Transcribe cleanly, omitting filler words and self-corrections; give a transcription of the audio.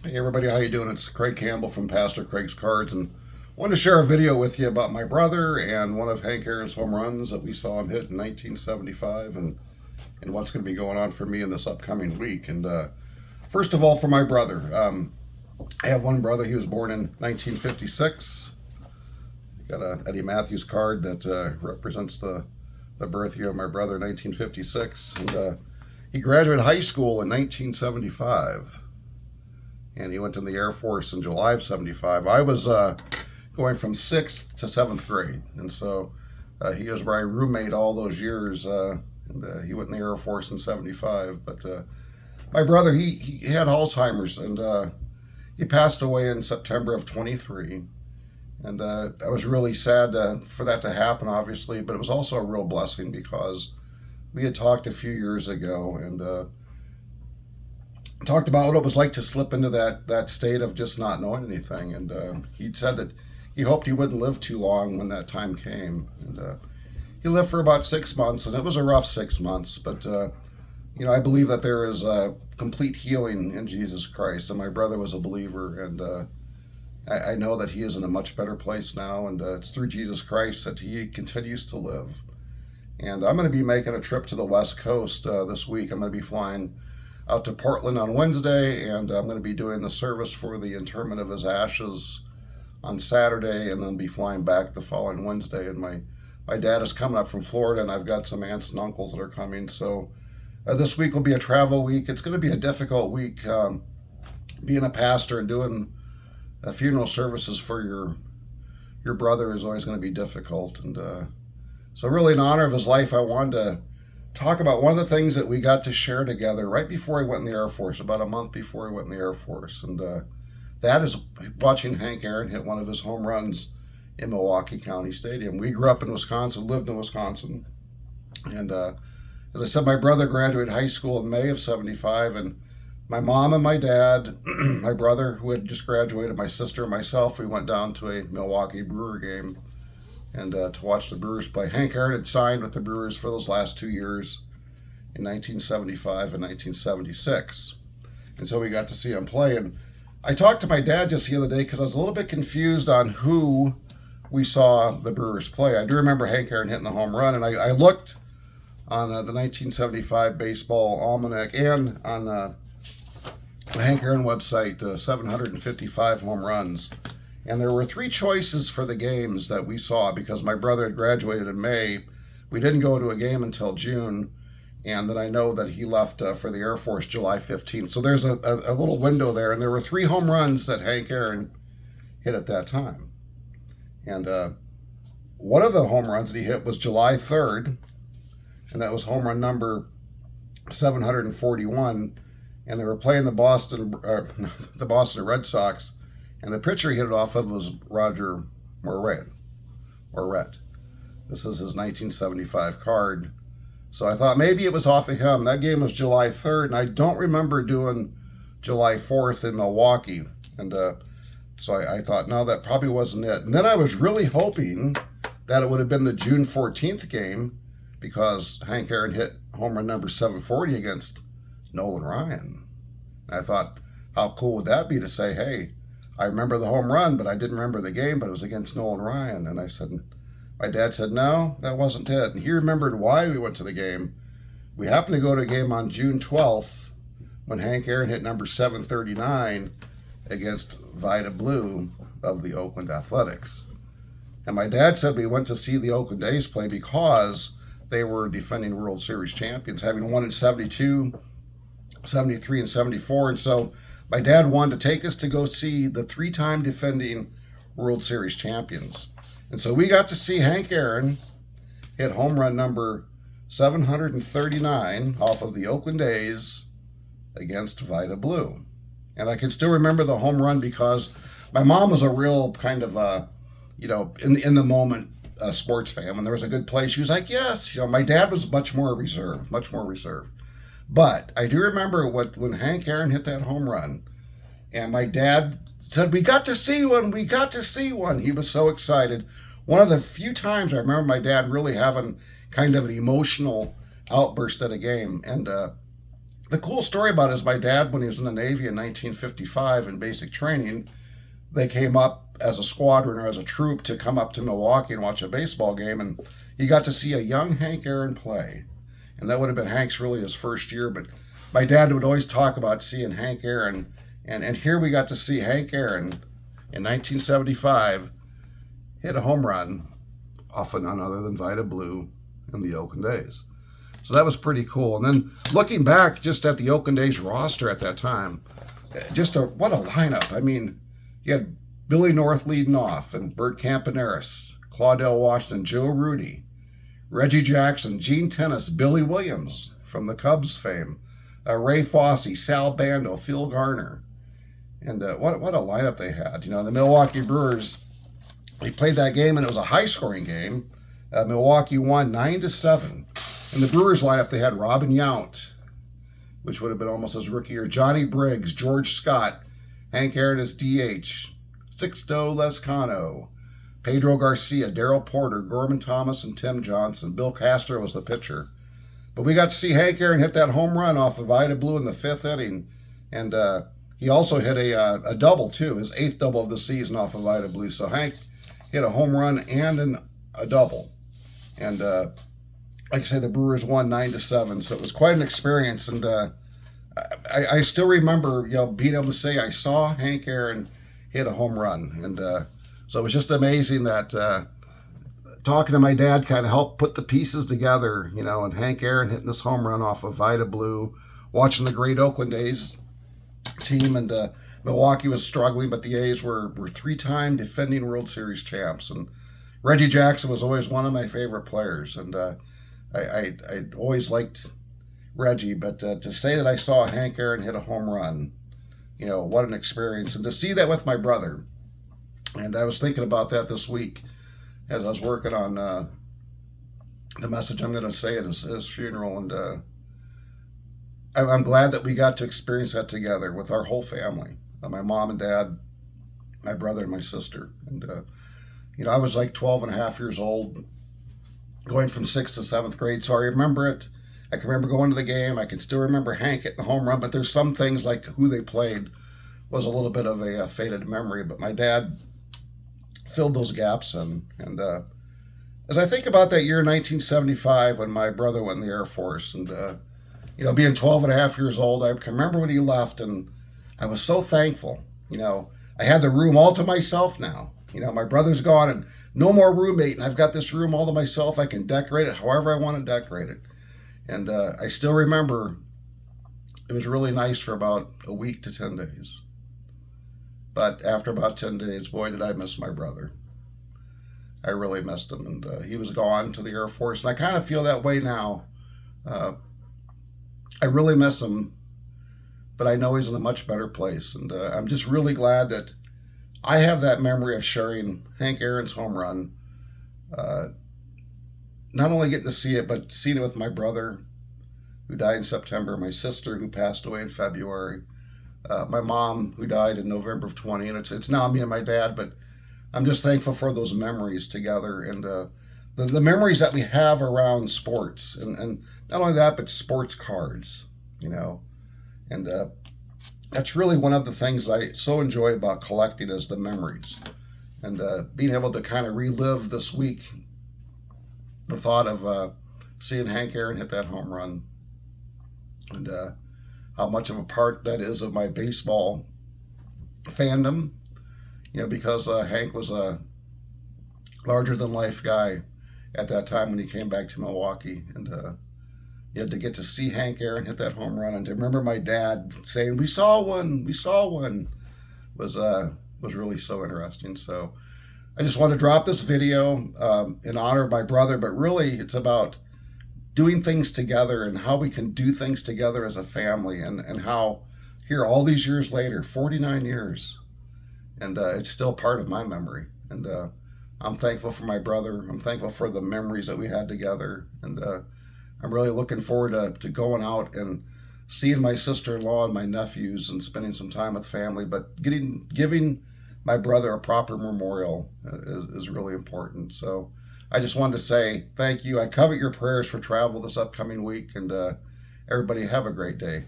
Hey everybody, how you doing? It's Craig Campbell from Pastor Craig's Cards, and I wanted to share a video with you about my brother and one of Hank Aaron's home runs that we saw him hit in 1975, and what's going to be going on for me in this upcoming week. And first of all, for my brother, I have one brother. He was born in 1956. Got a Eddie Matthews card that represents the birth year of my brother, 1956, and he graduated high school in 1975. And he went in the Air Force in July of 75. I was going from 6th to 7th grade, and so he was my roommate all those years, and he went in the Air Force in 75. But my brother, he had Alzheimer's, and he passed away in September of 23. And I was really sad for that to happen, obviously, but it was also a real blessing because we had talked a few years ago, and talked about what it was like to slip into that state of just not knowing anything. And he'd said that he hoped he wouldn't live too long when that time came. And he lived for about 6 months, and it was a rough 6 months. But I believe that there is complete healing in Jesus Christ, and my brother was a believer, and I know that he is in a much better place now, and it's through Jesus Christ that he continues to live. And I'm going to be making a trip to the West Coast this week. I'm going to be flying out to Portland on Wednesday, and I'm going to be doing the service for the interment of his ashes on Saturday, and then be flying back the following Wednesday. And my dad is coming up from Florida, and I've got some aunts and uncles that are coming. So this week will be a travel week. It's going to be a difficult week. Being a pastor and doing funeral services for your brother is always going to be difficult. And so really in honor of his life, I wanted to talk about one of the things that we got to share together right before he went in the Air Force, about a month before he went in the Air Force. And that is watching Hank Aaron hit one of his home runs in Milwaukee County Stadium. We grew up in Wisconsin, lived in Wisconsin. And as I said, my brother graduated high school in May of 75. And my mom and my dad, my brother who had just graduated, my sister and myself, we went down to a Milwaukee Brewer game and to watch the Brewers play. Hank Aaron had signed with the Brewers for those last 2 years in 1975 and 1976. And so we got to see him play. And I talked to my dad just the other day because I was a little bit confused on who we saw the Brewers play. I do remember Hank Aaron hitting the home run, and I looked on the 1975 Baseball Almanac and on the Hank Aaron website, 755 home runs. And there were 3 choices for the games that we saw because my brother had graduated in May. We didn't go to a game until June. And then I know that he left for the Air Force July 15th. So there's a little window there. And there were 3 home runs that Hank Aaron hit at that time. And one of the home runs that he hit was July 3rd. And that was home run number 741. And they were playing the Boston Red Sox. And the pitcher he hit it off of was Roger Moret. This is his 1975 card. So I thought maybe it was off of him. That game was July 3rd, and I don't remember doing July 4th in Milwaukee. And so I thought, no, that probably wasn't it. And then I was really hoping that it would have been the June 14th game because Hank Aaron hit home run number 740 against Nolan Ryan. And I thought, how cool would that be to say, hey, I remember the home run, but I didn't remember the game, but it was against Nolan Ryan. And my dad said, no, that wasn't it. And he remembered why we went to the game. We happened to go to a game on June 12th when Hank Aaron hit number 739 against Vida Blue of the Oakland Athletics. And my dad said we went to see the Oakland A's play because they were defending World Series champions, having won in 72, 73, and 74. And so my dad wanted to take us to go see the 3-time defending World Series champions. And so we got to see Hank Aaron hit home run number 739 off of the Oakland A's against Vida Blue. And I can still remember the home run because my mom was a real kind of, in the moment sports fan. When there was a good play, she was like, yes. My dad was much more reserved. But I do remember when Hank Aaron hit that home run, and my dad said, we got to see one. He was so excited. One of the few times I remember my dad really having kind of an emotional outburst at a game. And The cool story about it is my dad, when he was in the Navy in 1955 in basic training, they came up as a squadron or as a troop to come up to Milwaukee and watch a baseball game, and he got to see a young Hank Aaron play. And that would have been Hank's really his first year, but my dad would always talk about seeing Hank Aaron, and here we got to see Hank Aaron in 1975 hit a home run off of none other than Vida Blue in the Oakland A's. So that was pretty cool. And then looking back just at the Oakland A's roster at that time, what a lineup. I mean, you had Billy North leading off, and Bert Campaneris, Claudell Washington, Joe Rudy, Reggie Jackson, Gene Tennis, Billy Williams from the Cubs fame, Ray Fosse, Sal Bando, Phil Garner. And what a lineup they had. You know, the Milwaukee Brewers, they played that game, and it was a high-scoring game. Milwaukee won 9-7. In the Brewers lineup, they had Robin Yount, which would have been almost his rookie year, Johnny Briggs, George Scott, Hank Aaron as DH, Sixto Lezcano, Pedro Garcia, Darrell Porter, Gorman Thomas, and Tim Johnson. Bill Castro was the pitcher. But we got to see Hank Aaron hit that home run off of Vida Blue in the 5th inning. And he also hit a double, too, his 8th double of the season off of Vida Blue. So Hank hit a home run and a double. And like I say, the Brewers won 9-7. So it was quite an experience. And I still remember, being able to say I saw Hank Aaron hit a home run. And so it was just amazing that talking to my dad kind of helped put the pieces together, and Hank Aaron hitting this home run off of Vida Blue, watching the great Oakland A's team. And Milwaukee was struggling, but the A's were 3-time defending World Series champs. And Reggie Jackson was always one of my favorite players. And I always liked Reggie, but to say that I saw Hank Aaron hit a home run, what an experience. And to see that with my brother, and I was thinking about that this week as I was working on the message I'm going to say at his funeral, and I'm glad that we got to experience that together with our whole family, my mom and dad, my brother and my sister. And I was like 12 and a half years old, going from 6th to 7th grade, so I remember it. I can remember going to the game. I can still remember Hank hitting the home run, but there's some things like who they played was a little bit of a faded memory. But my dad filled those gaps in. And as I think about that year, 1975, when my brother went in the Air Force, and being 12 and a half years old, I can remember when he left, and I was so thankful. I had the room all to myself now. My brother's gone, and no more roommate, and I've got this room all to myself. I can decorate it however I want to decorate it. And I still remember it was really nice for about a week to 10 days. But after about 10 days, boy, did I miss my brother. I really missed him. And he was gone to the Air Force. And I kind of feel that way now. I really miss him, but I know he's in a much better place. And I'm just really glad that I have that memory of sharing Hank Aaron's home run. Not only getting to see it, but seeing it with my brother, who died in September, my sister, who passed away in February, my mom, who died in November of 20, and it's now me and my dad. But I'm just thankful for those memories together, and the memories that we have around sports, and not only that, but sports cards, and that's really one of the things I so enjoy about collecting is the memories, and being able to kind of relive this week the thought of seeing Hank Aaron hit that home run, and how much of a part that is of my baseball fandom, because Hank was a larger-than-life guy at that time when he came back to Milwaukee. And to get to see Hank Aaron hit that home run, and to remember my dad saying, we saw one, was really so interesting. So I just want to drop this video in honor of my brother, but really it's about doing things together and how we can do things together as a family, and how here all these years later, 49 years, and it's still part of my memory. And I'm thankful for my brother. I'm thankful for the memories that we had together, and I'm really looking forward to going out and seeing my sister-in-law and my nephews and spending some time with family, but giving my brother a proper memorial is really important. So I just wanted to say thank you. I covet your prayers for travel this upcoming week, and everybody have a great day.